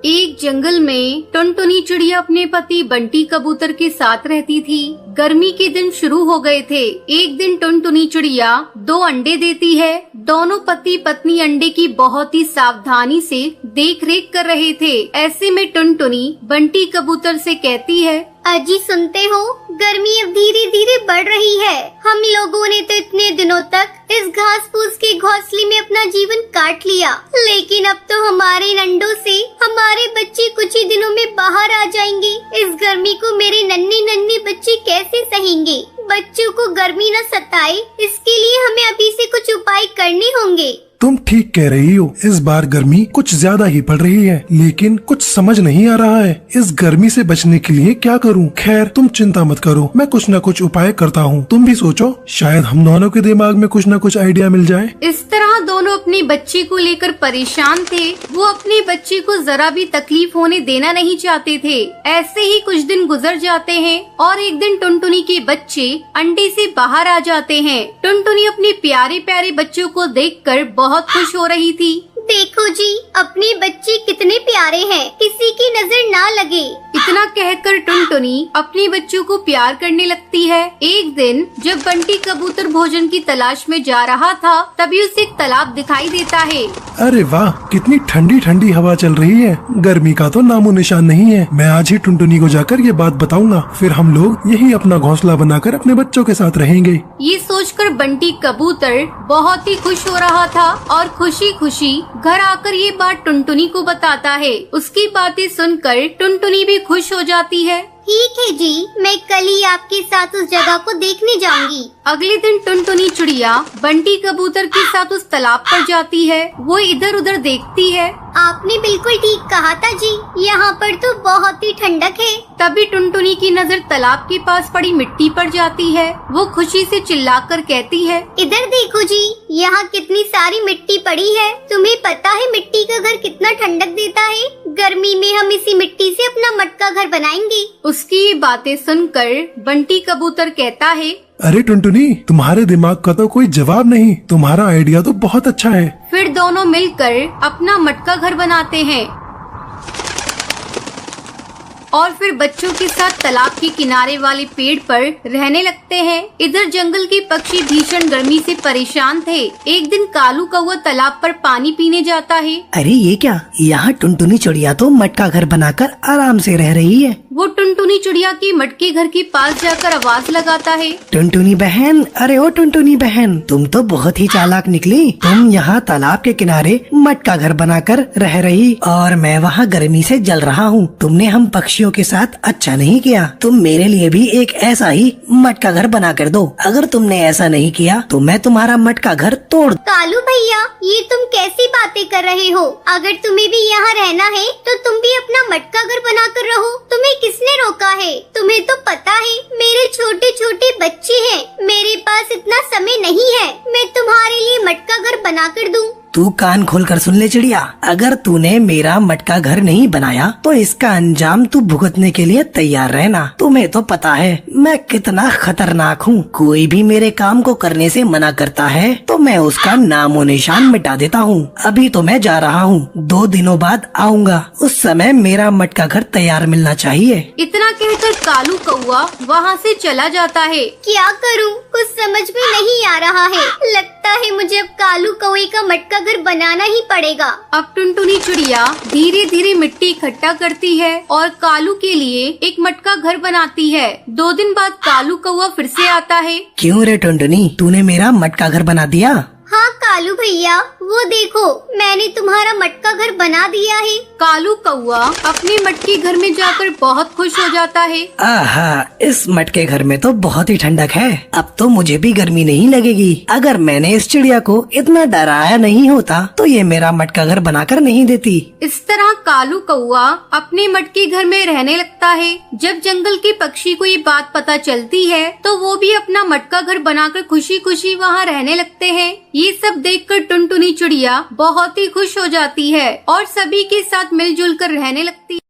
एक जंगल में टुनटुनी चिड़िया अपने पति बंटी कबूतर के साथ रहती थी। गर्मी के दिन शुरू हो गए थे। एक दिन टुनटुनी चिड़िया 2 अंडे देती है। दोनों पति पत्नी अंडे की बहुत ही सावधानी से देख रेख कर रहे थे। ऐसे में टुनटुनी बंटी कबूतर से कहती है, अजी सुनते हो, गर्मी अब धीरे धीरे बढ़ रही है। हम लोगों ने तो इतने दिनों तक इस घास फूस के घोंसले में अपना जीवन काट लिया, लेकिन अब तो हमारे इन अंडों से हमारे बच्चे कुछ ही दिनों में बाहर आ जाएंगे। इस गर्मी को मेरे नन्हे नन्हे बच्चे कैसे सहेंगे? बच्चों को गर्मी न सताए, इसके लिए हमें अभी से कुछ उपाय करने होंगे। तुम ठीक कह रही हो, इस बार गर्मी कुछ ज्यादा ही पड़ रही है, लेकिन कुछ समझ नहीं आ रहा है इस गर्मी से बचने के लिए क्या करूं। खैर तुम चिंता मत करो, मैं कुछ न कुछ उपाय करता हूं। तुम भी सोचो, शायद हम दोनों के दिमाग में कुछ न कुछ आइडिया मिल जाए। इस तरह दोनों अपने बच्चे को लेकर परेशान थे। वो अपने बच्चे को जरा भी तकलीफ होने देना नहीं चाहते थे। ऐसे ही कुछ दिन गुजर जाते हैं और एक दिन टुनटुनी के बच्चे अंडे से बाहर आ जाते हैं। टुनटुनी अपने प्यारे प्यारे बच्चों को देखकर बहुत खुश हो रही थी। देखो जी, अपने बच्चे कितने प्यारे हैं, किसी की नजर ना लगे। इतना कहकर टुनटुनी अपने बच्चों को प्यार करने लगती है। एक दिन जब बंटी कबूतर भोजन की तलाश में जा रहा था, तभी उसे एक तालाब दिखाई देता है। अरे वाह, कितनी ठंडी ठंडी हवा चल रही है। गर्मी का तो नामो निशान नहीं है। मैं आज ही टुनटुनी को जाकर ये बात बताऊंगा, फिर हम लोग यही अपना घोंसला बनाकर अपने बच्चों के साथ रहेंगे। ये सोचकर बंटी कबूतर बहुत ही खुश हो रहा था और खुशी खुशी घर आकर ये बात टुनटुनी को बताता है। उसकी बातें सुनकर टुनटुनी भी खुश हो जाती है। ठीक है जी, मैं कल ही आपके साथ उस जगह को देखने जाऊंगी। अगले दिन टुनटुनी चिड़िया बंटी कबूतर के साथ उस तालाब पर जाती है। वो इधर उधर देखती है। आपने बिल्कुल ठीक कहा था जी, यहाँ पर तो बहुत ही ठंडक है। तभी टुनटुनी की नजर तालाब के पास पड़ी मिट्टी पर जाती है। वो खुशी से चिल्लाकर कहती है, इधर देखो जी, यहाँ कितनी सारी मिट्टी पड़ी है। तुम्हें पता है मिट्टी का घर कितना ठंडक देता है? गर्मी में हम इसी मिट्टी से अपना मटका घर बनाएंगे। उसकी ये बातें सुनकर बंटी कबूतर कहता है, अरे टुनटुनी, तुम्हारे दिमाग का तो कोई जवाब नहीं। तुम्हारा आइडिया तो बहुत अच्छा है। फिर दोनों मिलकर अपना मटका घर बनाते हैं और फिर बच्चों के साथ तालाब के किनारे वाले पेड़ पर रहने लगते हैं। इधर जंगल के पक्षी भीषण गर्मी से परेशान थे। एक दिन कालू कौवा तालाब पर पानी पीने जाता है। अरे ये क्या, यहाँ टुनटुनी चिड़िया तो मटका घर बनाकर आराम से रह रही है। वो टुनटुनी चिड़िया के मटके घर के पास जाकर आवाज लगाता है, टुनटुनी बहन, अरे ओ टुनटुनी बहन, तुम तो बहुत ही चालाक निकली। तुम यहाँ तालाब के किनारे मटका घर बनाकर रह रही और मैं वहाँ गर्मी से जल रहा हूँ। तुमने हम पक्षियों के साथ अच्छा नहीं किया। तुम मेरे लिए भी एक ऐसा ही मटका घर बना कर दो। अगर तुमने ऐसा नहीं किया तो मैं तुम्हारा मटका घर तोड़। कालू भैया, ये तुम कैसी बातें कर रहे हो? अगर तुम्हें भी यहाँ रहना है तो तुम भी अपना मटका घर बना कर रहो। तुम्हें किसने रोका है? तुम्हें तो पता है मेरे छोटे छोटे बच्चे हैं, मेरे पास इतना समय नहीं है मैं तुम्हारे लिए मटका घर बना कर दूँ। तू कान खोलकर सुन ले चिड़िया, अगर तूने मेरा मटका घर नहीं बनाया तो इसका अंजाम तू भुगतने के लिए तैयार रहना। तुम्हें तो पता है मैं कितना खतरनाक हूँ। कोई भी मेरे काम को करने से मना करता है तो मैं उसका नामो निशान मिटा देता हूँ। अभी तो मैं जा रहा हूँ, 2 दिनों बाद आऊँगा। उस समय मेरा मटका घर तैयार मिलना चाहिए। इतना कहकर कालू कौवा वहाँ से चला जाता है। क्या करूँ, कुछ समझ में नहीं आ रहा है। लगता है मुझे अब कालू कौवे का मटका घर बनाना ही पड़ेगा। अब टुनटुनी चिड़िया धीरे धीरे मिट्टी इकट्ठा करती है और कालू के लिए एक मटका घर बनाती है। 2 दिन बाद कालू कौवा फिर से आता है। क्यों रे टुनटुनी, तूने मेरा मटका घर बना दिया? हाँ कालू भैया, वो देखो मैंने तुम्हारा मटका घर बना दिया है। कालू कौवा अपने मटके घर में जाकर बहुत खुश हो जाता है। आहा, इस मटके घर में तो बहुत ही ठंडक है। अब तो मुझे भी गर्मी नहीं लगेगी। अगर मैंने इस चिड़िया को इतना डराया नहीं होता तो ये मेरा मटका घर बनाकर नहीं देती। इस तरह कालू कौवा अपने मटके घर में रहने लगता है। जब जंगल के पक्षी को ये बात पता चलती है तो वो भी अपना मटका घर बनाकर खुशी खुशी वहाँ रहने लगते हैं। ये सब देखकर टुनटुनी चिड़िया बहुत ही खुश हो जाती है और सभी के साथ मिलजुल कर रहने लगती है।